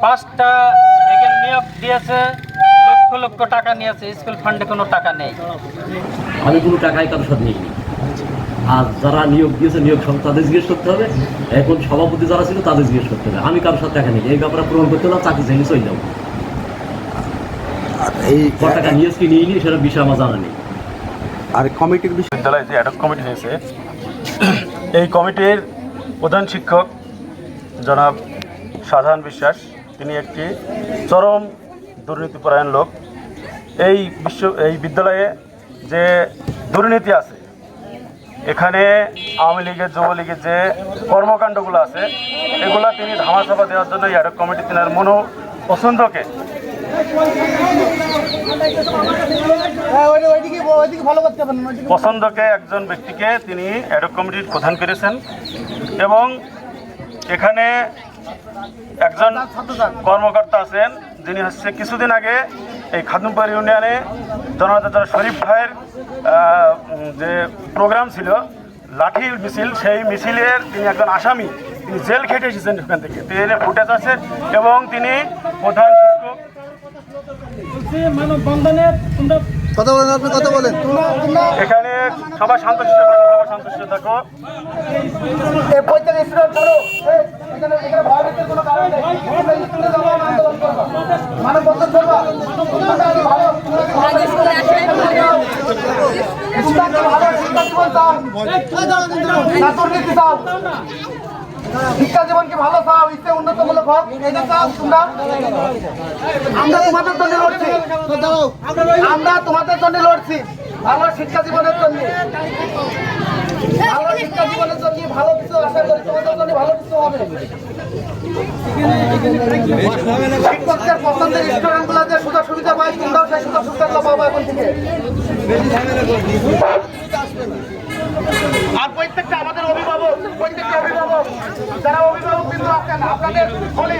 5টা এখানে নিয়োগ দিয়েছে, লক্ষ লক্ষ টাকা নিয়েছে, স্কুল ফান্ডে কোনো টাকা নেই। আমি কোনো টাকাই কারোর সাথে নিইনি। আর যারা নিয়োগ দিয়েছে নিয়োগ সব তাদের জিজ্ঞেস করতে হবে, এখন সভাপতি যারা ছিল তাদের জিজ্ঞেস করতে হবে। আমি কারোর সাথে টাকা নিই, এই ব্যাপারে প্রমাণ করতে হলে চাকরি চাইলে চলে যাবো। এই টাকা নিয়েছে কি নিয়ে সেটা বিষয় আমার জানা নেই। আর কমিটির বিষয়, বিদ্যালয়ে যে অ্যাডক কমিটি হয়েছে, এই কমিটির প্রধান শিক্ষক জনাব শাহজাহান বিশ্বাস, তিনি একটি চরম দুর্নীতিপরায়ণ লোক। এই বিদ্যালয়ে যে দুর্নীতি আছে, এখানে আওয়ামী লীগের যুবলীগের যে কর্মকাণ্ডগুলো আছে, এগুলা তিনি ধামাচাপা দেওয়ার জন্য এই অ্যাডক কমিটি তিনার পছন্দকে একজন ব্যক্তিকে তিনি অ্যাডক কমিটির প্রধান করেছেন। এবং এখানে একজন কর্মকর্তা আছেন যিনি হচ্ছে কিছুদিন আগে এই খাদুমপুর ইউনিয়নে জনতা শরীফ ভাইয়ের যে প্রোগ্রাম ছিল লাঠি মিছিল, সেই মিছিলের তিনি একজন আসামি, তিনি জেল খেটে এসেছেন ওখান থেকে, তিনি ফুটেজ আছে। এবং তিনি প্রধান শিক্ষক। কথা বলেন, আপনি কথা বলেন। এখানে সবাই শান্তশিষ্ট থাকো, সবাই শান্তশিষ্ট থাকো। শিক্ষা জীবনকে ভালো চাও, ইচ্ছে উন্নতমূলক হোক, এটা চাও তোমরা। আমরা তোমাদের জন্য লড়ছি, আমরা তোমাদের জন্য লড়ছি, ভালো শিক্ষা জীবনের জন্য, ভালো শিক্ষা জীবনের জন্য ভালো কিছু আশা করি, তোমাদের জন্য ভালো কিছু হবে। শিক্ষকদের পছন্দের স্টুডেন্টগুলো যে সুযোগ সুবিধা পায়, তোমরাও সেই সুযোগ সুবিধাগুলো পাবো এখন থেকে। আর প্রত্যেকটা আমাদের অভিভাবক, যারা অভিভাবক বিন্দু আছেন, আপনাদের বলি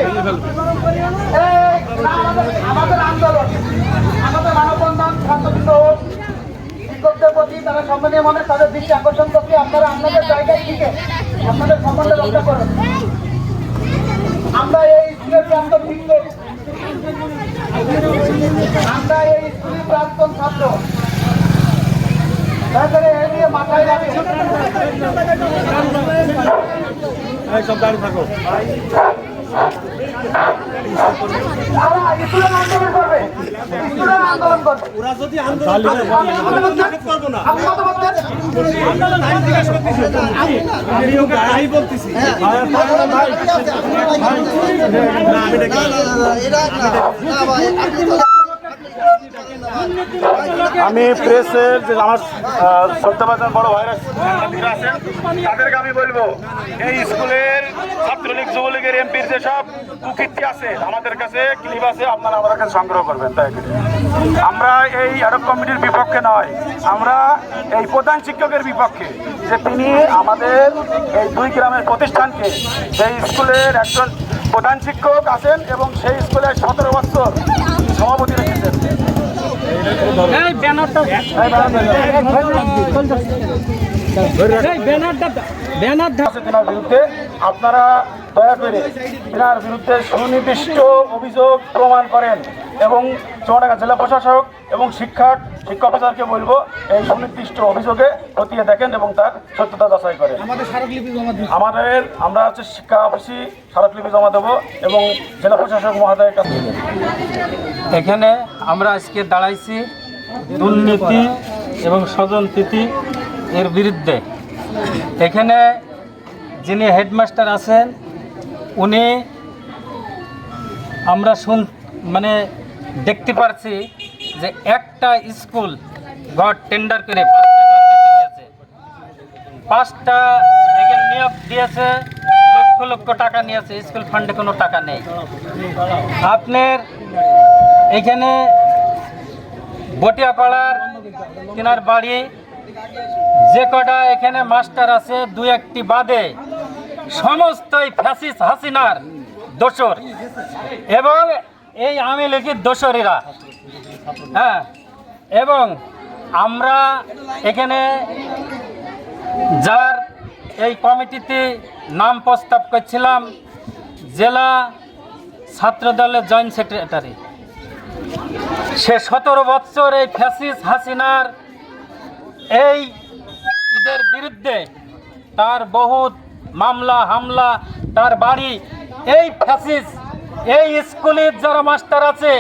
আমাদের আন্দোলন, আমাদের মানববন্ধন শান্তবিন্দু হোক, শিক্ষকদের প্রতি তারা সম্মানীয় মনে তাদের দৃষ্টি আকর্ষণ করছে। আপনারা আপনাদের জায়গায় থেকে আপনাদের সম্মানটা রক্ষা করেন। আমরা এই স্কুলের প্রাক্তন শিক্ষক, আমরা এই স্কুলের প্রাক্তন ছাত্র, মাথায় রাখি সব দাঁড়িয়ে থাকো। আন্দোলন করবে, আন্দোলন করবে। ওরা যদি আন্দোলন আমি প্রেসের যে আমার শ্রদ্ধাভাজন বড় ভাইরা আছেন, তাদেরকে আমি বলবো, এই স্কুলের ছাত্রলীগ যুবলীগের এমপির যেসব কুকীর্তি আছে আমাদের কাছে ক্লিপ আছে, আপনারা আমাদের কাছে সংগ্রহ করবেন। তাই আমরা এই অ্যাডক কমিটির বিপক্ষে নয়, আমরা এই প্রধান শিক্ষকের বিপক্ষে, যে তিনি আমাদের এই 2 গ্রামের প্রতিষ্ঠানকে, সেই স্কুলের একজন প্রধান শিক্ষক আছেন এবং সেই স্কুলের 17 বছর সভাপতি রেখেছেন। তেনার বিরুদ্ধে আপনারা দয়া করে তেনার বিরুদ্ধে সুনির্দিষ্ট অভিযোগ প্রমাণ করেন এবং চুয়াডাঙ্গা জেলা প্রশাসক এবং শিক্ষক অফিসারকে বলবো এই সুনির্দিষ্ট অভিযোগে খতিয়ে দেখেন এবং তার সত্যতা যাচাই করেন। আমরা হচ্ছে শিক্ষা অফিসে স্মারকলিপি জমা দেবো এবং জেলা প্রশাসক মহোদয়ের কাছে। এখানে আমরা আজকে দাঁড়াইছি দুর্নীতি এবং স্বজনপ্রীতি এর বিরুদ্ধে। এখানে যিনি হেডমাস্টার আছেন উনি আমরা দেখতে পারছি যে একটা স্কুল ঘর টেন্ডার করে 5টা ঘর বেছে নিয়েছে, 5টা এখানে নিয়োগ দিয়েছে, লক্ষ লক্ষ টাকা নিয়েছে, স্কুল ফান্ডে কোনো টাকা নেই। আপনার এখানে বটিয়াপাড়ার তিনার বাড়ি যে কটা এখানে মাস্টার আছে 2-1টি বাদে সমস্তই ফ্যাসিস্ট হাসিনার দোসর এবং এই আওয়ামী লীগের দোসরেরা। হ্যাঁ, এবং আমরা এখানে যার এই কমিটিতে নাম প্রস্তাব করছিলাম, জেলা ছাত্র দলের জয়েন্ট সেক্রেটারি। সে 17 বছর এই ফ্যাসিস্ট হাসিনার এই এদের বিরুদ্ধে তার বহুত মামলা হামলা, তার বাড়ি, এই ফ্যাসিস্ট এই স্কুলের যারা মাস্টার আছে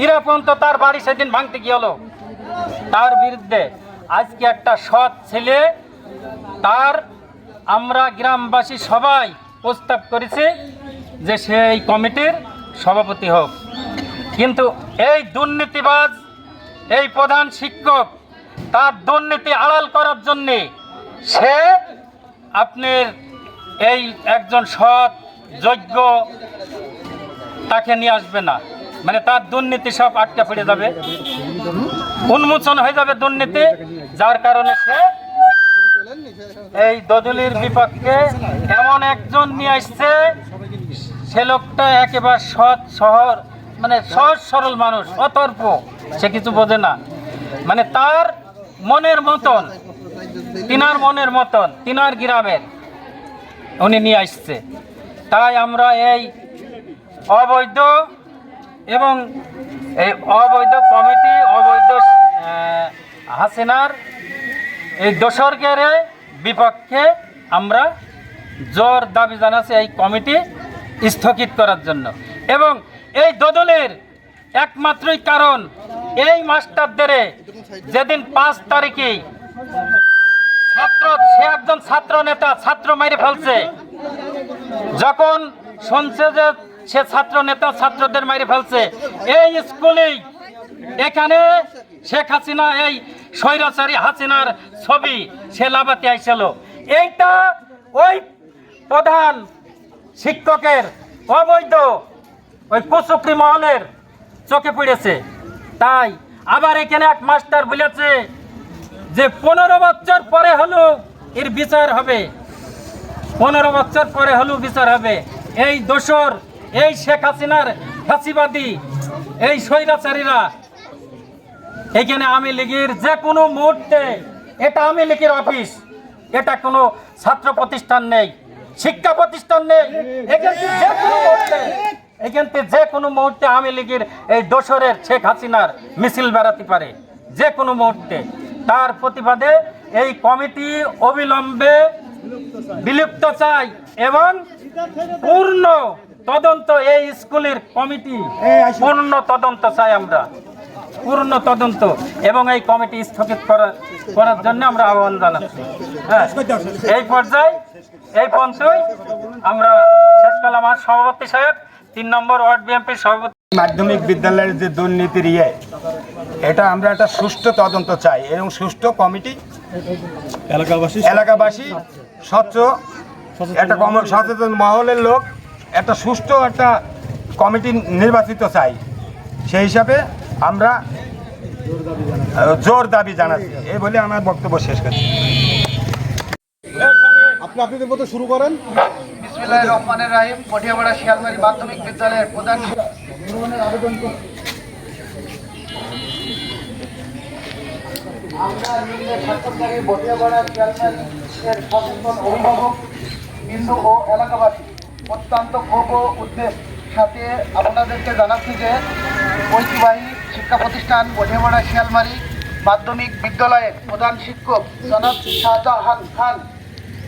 এরা পর্যন্ত তার বাড়ি সেদিন ভাঙতে গিয়ে হলো। তার বিরুদ্ধে আজকে একটা সৎ ছেলে, তার আমরা গ্রামবাসী সবাই প্রস্তাব করেছি যে সে এই কমিটির সভাপতি হোক। কিন্তু এই দুর্নীতিবাজ এই প্রধান শিক্ষক তার দুর্নীতি আড়াল করার জন্যে সে আপনার এই একজন সৎ যোগ্য তাকে নিয়ে আসবে না, মানে তার দুর্নীতি সব আটকা পড়ে যাবে, উন্মোচন হয়ে যাবে দুর্নীতি, যার কারণে সে এই দদুলির বিপক্ষে এমন একজন নিয়ে আসছে, সে লোকটা একেবারে সৎ শহর মানে সহজ সরল মানুষ, অতর্ক, সে কিছু বোঝে না, মানে তার মনের মতন, তিনার মনের মতন, তিনার গ্রামের উনি নিয়ে আসছে। তাই আমরা এই অবৈধ এবং এই অবৈধ কমিটি, অবৈধ হাসিনার এই দোসরদের বিপক্ষে আমরা জোর দাবি জানাচ্ছি এই কমিটি স্থগিত করার জন্য। এবং এই দোদলের একমাত্রই কারণ এই মাস্টারদের যেদিন 5 তারিখে সে একজন ছাত্র নেতা ছাত্র মেরে ফেলছে, যখন শুনছে যে সে ছাত্র নেতা ছাত্রদের মেরে ফেলছে, এই স্কুলেই এখানে শেখ হাসিনা এই স্বৈরাচারী হাসিনার ছবি সে লাগাতে আইছিল। এইটা ওই প্রধান শিক্ষকের অবৈধ ওই কুচক্রি মহলের চোখে পড়েছে। তাই আবার এখানে এক মাস্টার বলেছে যে 15 বছর পরে হলো এর বিচার হবে, 15 বছর পরে হলো বিচার হবে। এই দোসর এই শেখ হাসিনার ফাঁসিবাদী এই স্বৈরাচারীরা এখানে আওয়ামী লীগের যে কোনো মুহূর্তে, এটা আওয়ামী লীগের অফিস, এটা কোনো ছাত্র প্রতিষ্ঠান নেই, শিক্ষা প্রতিষ্ঠান নেই, এখান থেকে যে কোনো মুহূর্তে আওয়ামী লীগের এই দোসরের শেখ হাসিনার মিছিল বেড়াতে পারে যে কোনো মুহূর্তে। তার প্রতিবাদে এই কমিটি অবিলম্বে বিলুপ্ত চাই এবং পূর্ণ তদন্ত, এই স্কুলের কমিটি পূর্ণ তদন্ত চাই আমরা, পূর্ণ তদন্ত, এবং এই কমিটি স্থগিত করার জন্য আমরা আহ্বান জানাচ্ছি। হ্যাঁ, এই পর্যায়ে এই পর্যন্তই আমরা শেষ করলাম। আমার সভাপতি সাহেব 3 নম্বর ওয়ার্ড বিএনপির সভাপতি। মাধ্যমিক বিদ্যালয়ের যে দুর্নীতির এটা আমরা একটা সুষ্ঠু তদন্ত চাই এবং সুষ্ঠু কমিটি এলাকাবাসী স্বচ্ছ একটা সচেতন মহলের লোক একটা সুষ্ঠু একটা কমিটি নির্বাচিত চাই। সেই হিসাবে আমরা জোর দাবি জানাচ্ছি। এই বলে আমার বক্তব্য শেষ করছি। আপনাদের মতো শুরু করেন। বিসমিল্লাহির রহমানির রহিম। পটিয়াপাড়া শিয়ালমারি মাধ্যমিক বিদ্যালয়ের প্রধান আবেদন করছি। আমরা ছাত্রছাত্রী পটিয়াপাড়া শিয়ালমারি এর সচেতন অভিভাবক বিন্দু ও এলাকাবাসী অত্যন্ত ক্ষোভ ও উদ্বেগ সাথে আপনাদেরকে জানাচ্ছি যে ঐতিহ্যবাহী শিক্ষা প্রতিষ্ঠান পটিয়াপাড়া শিয়ালমারি মাধ্যমিক বিদ্যালয়ের প্রধান শিক্ষক জনাব শাহজাহান খান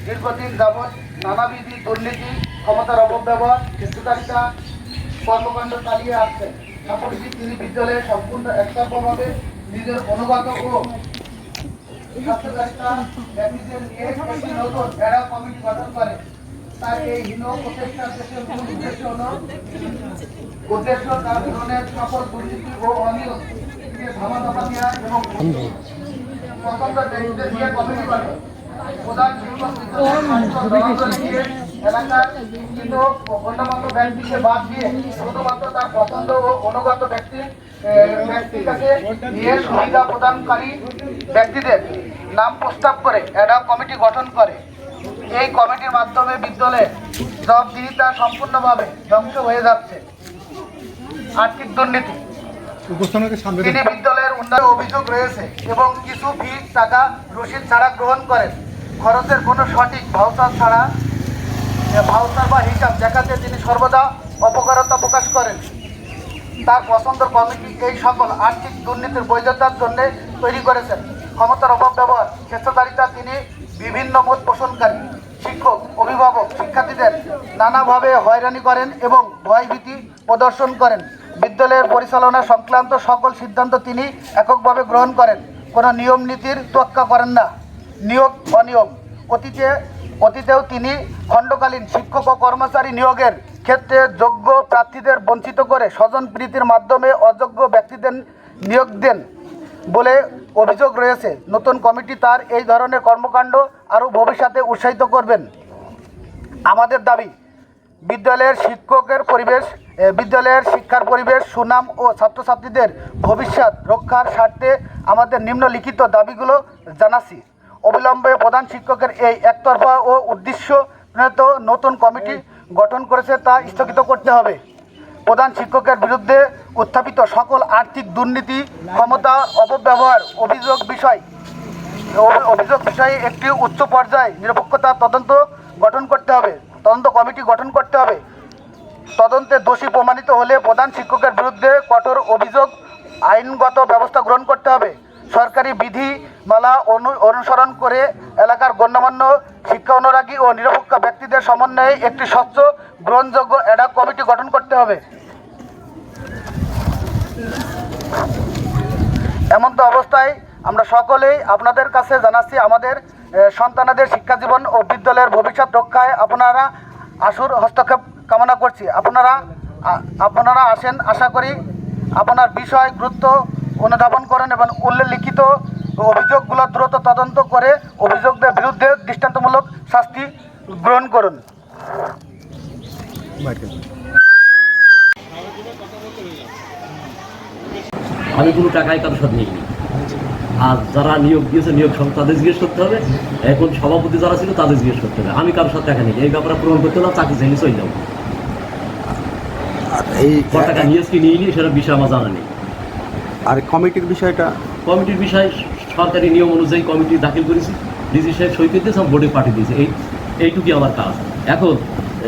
দীর্ঘদিন যাবৎ নানাবিধি দুর্নীতি, ক্ষমতার অপব্যবহার, ক্ষেত্রকারিতা কর্মকাণ্ড চালিয়ে আসছেন। সাম্প্রতিক তিনি বিদ্যালয়ে সম্পূর্ণ একতরফাভাবে নিজের অনুগত ও ক্ষেত্রকারিতা ব্যক্তিদের নিয়ে একটি নতুন এরা কমিটি গঠন করে। তার এই হীন প্রচেষ্টার দেশের মূল উদ্দেশ্য তার ধরনের সকল দুর্নীতি ও অনিয়ম ধামাধামা দেওয়া এবং স্বতন্ত্র ব্যক্তিদের নিয়ে কমিটি করে। প্রধান এলাকার কিন্তু অন্যমাত্র ব্যক্তিকে বাদ দিয়ে শুধুমাত্র তার পছন্দ ও অনুগত ব্যক্তির কাছে নিয়ে সুবিধা প্রদানকারী ব্যক্তিদের নাম প্রস্তাব করে অ্যাডহক কমিটি গঠন করে। এই কমিটির মাধ্যমে বিদ্যালয়ের জবাবদিহিতা সম্পূর্ণভাবে ধ্বংস হয়ে যাচ্ছে। আর্থিক দুর্নীতি, তিনি বিদ্যালয়ের উন্নয়নের অভিযোগ রয়েছে এবং কিছু ফি টাকা রসিদ ছাড়া গ্রহণ করেন। খরচের কোনো সঠিক ভাউচার বা হিসাব দেখাতে তিনি সর্বদা অপকারতা প্রকাশ করেন। তার পছন্দের কমিটি এই সকল আর্থিক দুর্নীতির বৈধতার জন্য তৈরি করেছেন। ক্ষমতার অপব্যবহার, স্বেচ্ছাচারিতা, তিনি বিভিন্ন মত পোষণকারী শিক্ষক, অভিভাবক, শিক্ষার্থীদের নানাভাবে হয়রানি করেন এবং ভয়ভীতি প্রদর্শন করেন। বিদ্যালয়ের পরিচালনা সংক্রান্ত সকল সিদ্ধান্ত তিনি এককভাবে গ্রহণ করেন, কোনো নিয়ম নীতির তোয়াক্কা করেন না। নিয়োগ অনিয়োগ, অতীতেও তিনি খণ্ডকালীন শিক্ষক ও কর্মচারী নিয়োগের ক্ষেত্রে যোগ্য প্রার্থীদের বঞ্চিত করে স্বজন প্রীতির মাধ্যমে অযোগ্য ব্যক্তিদের নিয়োগ দেন বলে অভিযোগ রয়েছে। নতুন কমিটি তার এই ধরনের কর্মকাণ্ড আরও ভবিষ্যতে উৎসাহিত করবেন। আমাদের দাবি, বিদ্যালয়ের শিক্ষার পরিবেশ, সুনাম ও ছাত্রছাত্রীদের ভবিষ্যৎ রক্ষার স্বার্থে আমাদের নিম্নলিখিত দাবিগুলো জানাচ্ছি। অবিলম্বে প্রধান শিক্ষকের এই একতরফা ও উদ্দেশ্য প্রণীত নতুন কমিটি গঠন করেছে তা স্থগিত করতে হবে। প্রধান শিক্ষকের বিরুদ্ধে উত্থাপিত সকল আর্থিক দুর্নীতি, ক্ষমতা অপব্যবহার অভিযোগ বিষয়ে একটি উচ্চ পর্যায়ে নিরপেক্ষতা তদন্ত কমিটি গঠন করতে হবে। তদন্তে দোষী প্রমাণিত হলে প্রধান শিক্ষকের বিরুদ্ধে কঠোর অভিযোগ আইনগত ব্যবস্থা গ্রহণ করতে হবে। সরকারি বিধিমালা অনুসরণ করে এলাকার গণ্যমান্য শিক্ষা অনুরাগী ও নিরপেক্ষ ব্যক্তিদের সমন্বয়ে একটি স্বচ্ছ গ্রহণযোগ্য অ্যাডহক কমিটি গঠন করতে হবে। এমন্ত অবস্থায় আমরা সকলেই আপনাদের কাছে জানাচ্ছি, আমাদের সন্তানদের শিক্ষা জীবন ও বিদ্যালয়ের ভবিষ্যৎ রক্ষায় আপনারা আশুর হস্তক্ষেপ কামনা করছি। আপনারা আসেন, আশা করি আপনার বিষয় গুরুত্ব অনুধাবন করেন এবং উল্লেখিত অভিযোগগুলো দ্রুত তদন্ত করে অভিযোগদের বিরুদ্ধে দৃষ্টান্তমূলক শাস্তি গ্রহণ করুন। আমি কোনো টাকায় কারো সাথে নিইনি। আর যারা নিয়োগ দিয়েছে নিয়োগ তাদের জিজ্ঞেস করতে হবে। এখন সভাপতি যারা ছিল তাদের জিজ্ঞেস করতে হবে। আমি কারোর সাথে টাকা নিই, এই ব্যাপারে প্রমাণ করতে হলাম, চাকরি চাইলে চলে যাবো। এই টাকা নিয়েছে কি নিয়ে সেটা বিষয় আমার জানা নেই। আর কমিটির বিষয়টা, কমিটির বিষয় সরকারি নিয়ম অনুযায়ী কমিটি দাখিল করেছি, ডিসি সাহেব সই করে দিয়েছে, বোর্ডে পাঠিয়ে দিয়েছে। এইটুকুই আমার কাজ। এখন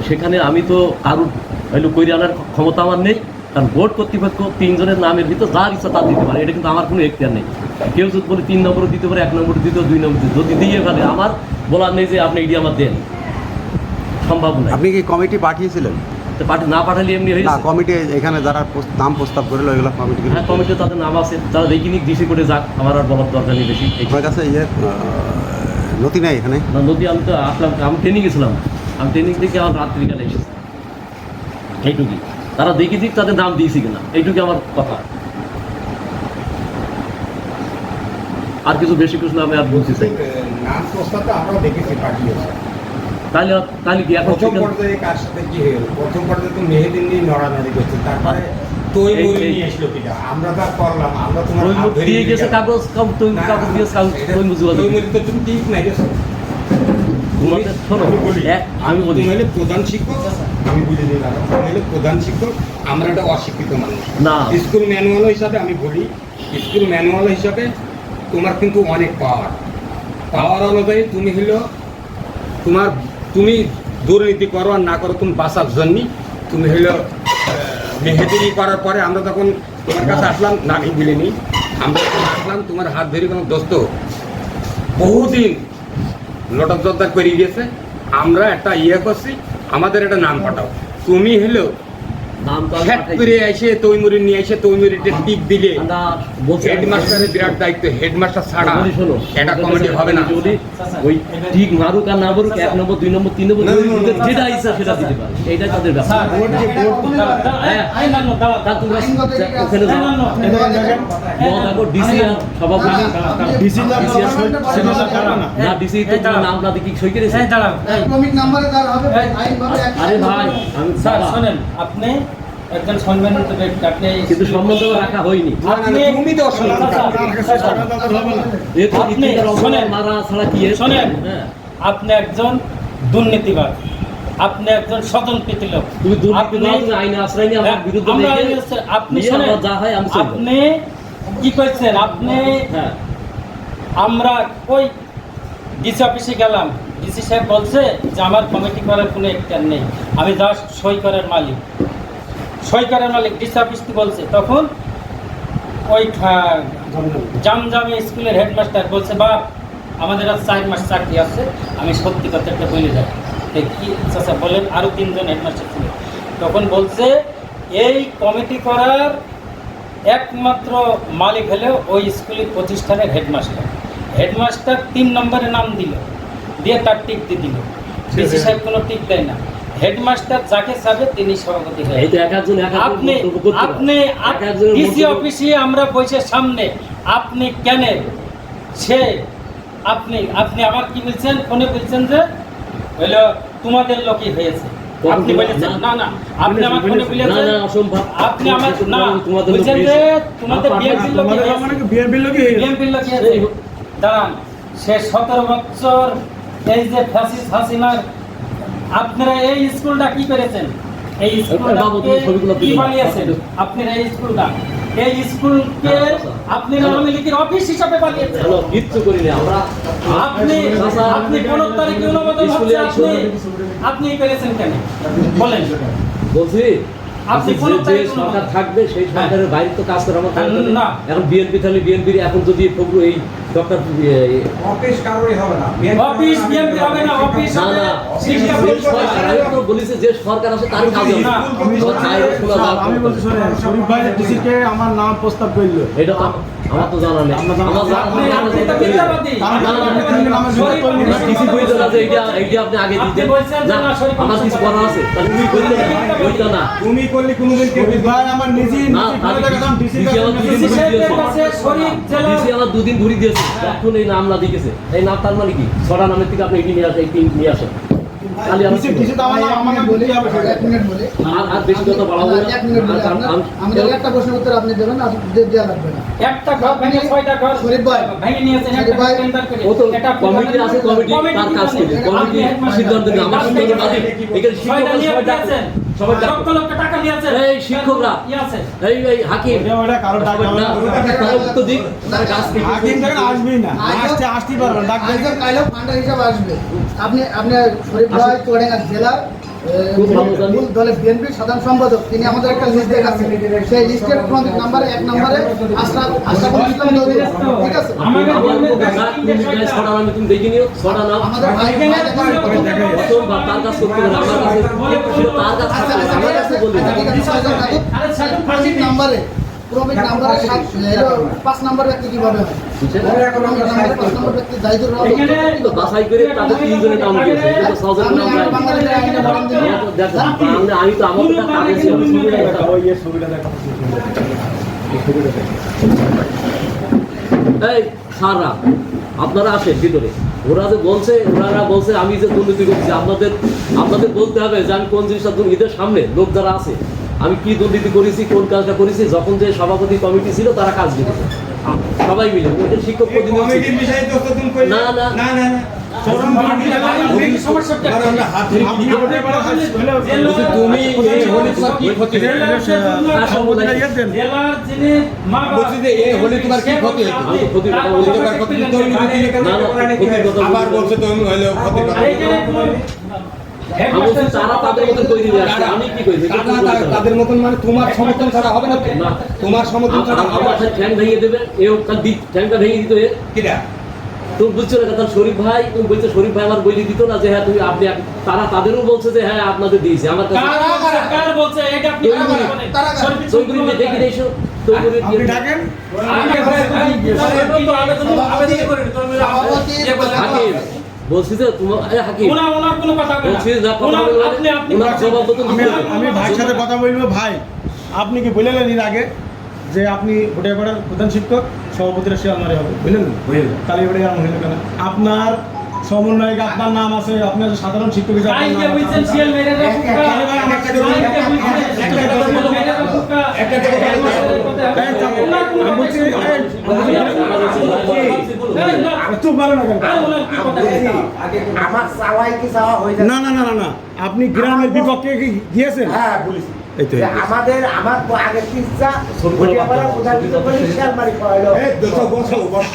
সেখানে আমি তো কারুর কইরে আনার ক্ষমতা আমার নেই, কারণ বোর্ড কর্তৃপক্ষ 3 জনের নামের ভিতর যার ইচ্ছা তার দিতে পারে। এটা কিন্তু আমার কোনো এখতিয়ার নেই। কেউ যদি বলে 3 নম্বরে দিতে পারে, 1 নম্বরে দিতে, 2 নম্বরে দিতে, যদি দিয়ে ফেলে আমার বলার নেই যে আপনি এটি আমার দেন, সম্ভব নয়। আপনি কি কমিটি পাঠিয়েছিলেন? তো না পাঠালে এমনি হয়ে না, কমিটি এখানে যারা নাম প্রস্তাব করলো এগুলো কমিটি, হ্যাঁ কমিটি তাদের নাম আছে, তারা দেখিনি ডিসি করে যাক, আমার আর বলার দরকার নেই বেশি। আমার কাছে নথি নেই এখানে। না নদী, আমি তো আসলাম, আমি ট্রেনিং গেছিলাম, আমি ট্রেনিং থেকে আমার রাত্রিকালে এসেছি। এইটুকুই, তারা দেখি দিক তাদের নাম দিয়েছি কিনা, এইটুকু আমার কথা। আর কিছু বেশি কিছু আমি আর বলতে চাই। নাম প্রস্তাবটা আমরাও দেখেছি পাঠিয়েছে। তাহলে কি এখন প্রথম পর্যায়ে কার সাথে কি হলো? প্রথম পর্যায়ে তো মেহেদিন নিয়ে নড়ানড়ি করছে, তারপরে তৈমুরি নিয়ে আসলো কিনা, আমরা তো করলাম, আমরা তোমার হাত ধরে দিয়ে গেছে কাগজ, কাগজ দিয়ে তৈমুরি তো তুমি ঠিক নাই গেছো। আমি বলি তুমি হলে প্রধান শিক্ষক, আমি বুঝে দিলাম, তুমি হলে প্রধান শিক্ষক, আমরা একটা অশিক্ষিত মানুষ না। স্কুল ম্যানুয়াল হিসাবে আমি বলি, স্কুল ম্যানুয়াল হিসাবে তোমার কিন্তু অনেক পাওয়ার অনুযায়ী তুমি হলো তুমি দুর্নীতি করো আর না করো, তুমি বাঁচার জন্যই তুমি হলো মেহেদিনি করার পরে আমরা তখন তোমার কাছে আসলাম, না আমি বলিনি, আমরা যখন আসলাম তোমার হাত ধরে কোনো দোস্ত বহুদিন লটক জর্দার করে গিয়েছে, আমরা একটা করছি, আমাদের একটা নাম পাঠাও। তুমি হলো এসে তৈমুরি নিয়ে এসে তৈমুরিতে টিক দিলে হেডমাস্টারের বিরাট দায়িত্ব, হেডমাস্টার ছাড়া এটা কমিটি হবে না। ওই ঠিক মারুক আর না মারুক, 1 নম্বর 2 নম্বর 3 নম্বর যেটা ইচ্ছা সেটা দিতে পারে, এইটা তাদের ব্যাপার। ডিসি সভাপতি না, ডিসি তো নাম না দেখি সই করেছে। আরে ভাই আমি স্যার শোনেন, আপনি একজন সম্মানিত ব্যক্তি, আপনি কিন্তু সম্বন্ধ রাখা হয়নি। তুমি তো আপনি একজন দুর্নীতিবাদ, আপনি একজন স্বতন্ত্র লোক, আপনি কি করছেন? আপনি আমরা ওই ডিসি অফিসে গেলাম, ডিসি সাহেব বলছে যে আমার কমিটি করার কোনো এখতিয়ার নেই, আমি জাস্ট সই করার মালিক। সরকারের মালিক ডিসি অফিস বলছে, তখন ওই জামজামে স্কুলের হেডমাস্টার বলছে, বাপ আমাদের আর 4 মাস চাকরি আছে, আমি সত্যি কথা একটা বলে যাই। কি চাচা বলেন? আরও 3 জন হেডমাস্টার ছিল। তখন বলছে এই কমিটি করার একমাত্র মালিক হলেও ওই স্কুলের প্রতিষ্ঠানের হেডমাস্টার 3 নম্বরে নাম দিল, দিয়ে তার টিক দিয়ে দিল। ডিসি সাহেব কোনো টিক দেয় না, হেডমাস্টার যাকে চাবে তিনি সভাপতি হয়। আপনি ডিসি অফিসে আমরা বসে সামনে, আপনি কেন সে আপনি আমার কি বলছেন, ফোনে বলছেন যে হইলো তোমাদের লোকই হয়েছে। আপনি বলেছেন না না, আপনি আমার ফোনে বলেছেন, আপনি আমার না বলছেন যে তোমাদের বিএনপির লোকই হয়েছে। দাঁড়ান, সে 17 বছর এই যে ফ্যাসিস্ট হাসিনার আপনারা এই স্কুলটা কি করেছেন? এই স্কুলটা কি বানিয়েছেন আপনারা? এই স্কুলকে আপনি আওয়ামী লীগের অফিস হিসাবে বানিয়েছেন। কিচ্ছু করিনি আমরা। আপনি কোন তারিখে অনুমোদন হচ্ছে আপনি করেছেন কেন বলেন? বলছি আপনি কোন যে সরকার থাকবে সেই সরকারের বাইরে তো কাজ করা না। এখন বিএনপি তাহলে বিএনপির এখন যদি এই ডক্টর অফিস কারোরই হবে না, অফিস বিএনপি হবে না, অফিস না না বলেছে যে সরকার আছে তার কাজ হবে না। আমি বলছি শুনেন, শরীফ ভাই ডিসিকে আমার নাম প্রস্তাব করলো, এটা আমার তো জানা নেই। ডিসি বলতে না যে এইটা আপনি আগে দিতেন না, আমার কিছু করা আছে তাহলে তুমি করতে না, ওইটা না তুমি করলে কোনোদিন শরীফ ভাই আমার নিজে না। ডিসি আমার 2 দিন ঘুরি দিয়েছে, এখন এই নাম না দিয়েছে। এই নাম তার মানে কি? 6টা নামের থেকে আপনি এটি নিয়ে আসেন, এই 3 নিয়ে আসেন। খালি আর বেশি কথা বাড়াবো না। আমাদের একটা প্রশ্ন উত্তর আপনি দেবেন, আর দেওয়া লাগবে না। একটা ঘর ভেঙে 6টা ঘর শরীফ ভাই ভেঙে নিয়েছেন, একটা টেন্ডার করে। ও তো কমিটি আছে, কমিটি তার কাজ করবে, কমিটি সিদ্ধান্ত নেবে। আমার সিদ্ধান্ত বাদে এখানে শিক্ষকরা সবাই লক্ষ লক্ষ টাকা নিয়েছেন। এই শিক্ষকরা এই হাকিম ওটা কারো টাকা না, তারা উত্তর দিক, তারা কাজ করবে। হাকিম যখন আসবেই না, আসতে পারবে না, ডাকবে আজকে কাইলো ফান্ডার হিসাবে আসবে। আপনি শরীফ ভাই চুয়াডাঙ্গা জেলার মূল দলের বিএনপির সাধারণ সম্পাদক, তিনি আমাদের একটা লিস্ট দেখাচ্ছেন। সেই লিস্টের নাম্বারে 1 নম্বরে আশরাফুল ইসলাম চৌধুরী, ঠিক আছে? তুমি দেখে নিও, 6টা নাম আমাদের ভাই প্রথমবার তার কাজ করতে হবে। আমার কাছে তার কাছে বলবে নাম্বারে ক্রমিক নাম্বারে 5 নাম্বার ব্যক্তি কিভাবে হয়? 5 নাম্বার ব্যক্তি জাহিদুর রহমান তো বাছাই করে তাদের 3 জনের নাম দিয়েছে, কিন্তু 6 জনের নাম নাই। বাংলাদেশের আইনে বলেন দিন। আমি তো আমার কাছে ছিল এই সারা আপনারা আসেন ভিতরে। ওরা বলছে আমি যে দুর্নীতি করছি, আপনাদের বলতে হবে যে আমি কোন জিনিসটা ঈদের সামনে লোক যারা আছে আমি কি দুর্নীতি করেছি, কোন কাজটা করেছি। যখন যে সভাপতি কমিটি ছিল তারা কাজ করেছে সবাই মিলে, ওদের শিক্ষক প্রতিনিধি না না না না তাদের মতন মানে তোমার সমর্থন ছাড়া হবে না, তোমার সমর্থন ছাড়া ঠ্যাং ভেঙে দেবে, এও ঠ্যাংটা ভেঙে দিত। তুমি বুঝছো না কথা শরীফ ভাই, তুমি বলছো শরীফ ভাই আমার বই দিত না যে হ্যাঁ তুমি আপনি, তারা তাদেরও বলছে যে হ্যাঁ আপনাদের দিয়েছে। আমার কাছে দেখি এসো বলছি যে তোমার হাকিম আমি ভাইয়ের সাথে কথা বলবো। ভাই আপনি কি বললেন এর আগে যে আপনি ভোটারপাড়ার প্রধান শিক্ষক, সভাপতিরা সে আপনারই হবে, বুঝলেন না? তাহলে ওটা আর মহিলা কেন? আপনার সমন্বয়ক আপনার নাম আছে, আপনার সাধারণ শিক্ষক হিসেবে না না না না না আপনি গ্রামের বিপক্ষে গিয়েছেন? হ্যাঁ বলেছি। আমাদের আমার আগে ইচ্ছা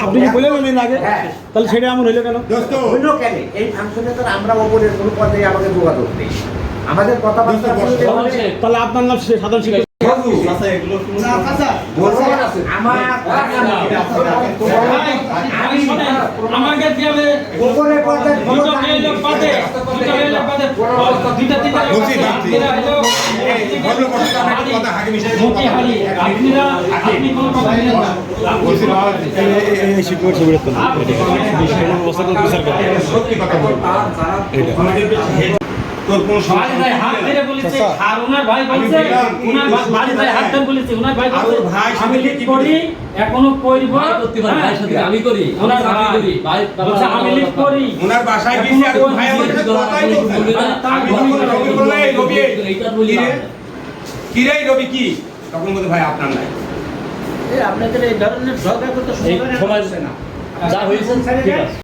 আপনি কি বললেন আগে, তাহলে সেটা এমন হইলো কেন? হইলো কেন? এই ফাংশনে তো আমরা ওপরের কোনো পর্যায়ে আমাকে যোগাযোগ নেই। আমাদের কথাবার্তা শুনতে হলে তাহলে আপনার নাম সাধারণ শিক্ষক আমাকে দিবে উপরে পর্যায়ে দুটো মেয়ে লোক বাদে দুইটা তিনটা লোক মতিহারি আপনি কোন কথা বলেন এই শিক্ষকের ছবিটা তো তোর কোন ভাই ভাই হাত ধরে বলেছে আর ওনার ভাই বলছে ওনার ভাই ভাই হাত ধরে বলেছে ওনার ভাই বলছে আমি লিড করি এখনো করব ভাই করতে পারে, ভাইয়ের সাথে আমি করি, ওনার আমি ভাই করি, ভাই বলছে আমি লিড করি ওনার বাসায় গেছি আর ভাই আমাদের সাথে কথাই বলছে আমি যখন রবি বললাম এই রবি এইটা বলি না। কি রে রবি কি তখন বলতে ভাই আপনার নাই আপনাদের এই ধরনের ঝগড়া করতে এই সময় যা হয়েছে ঠিক আছে।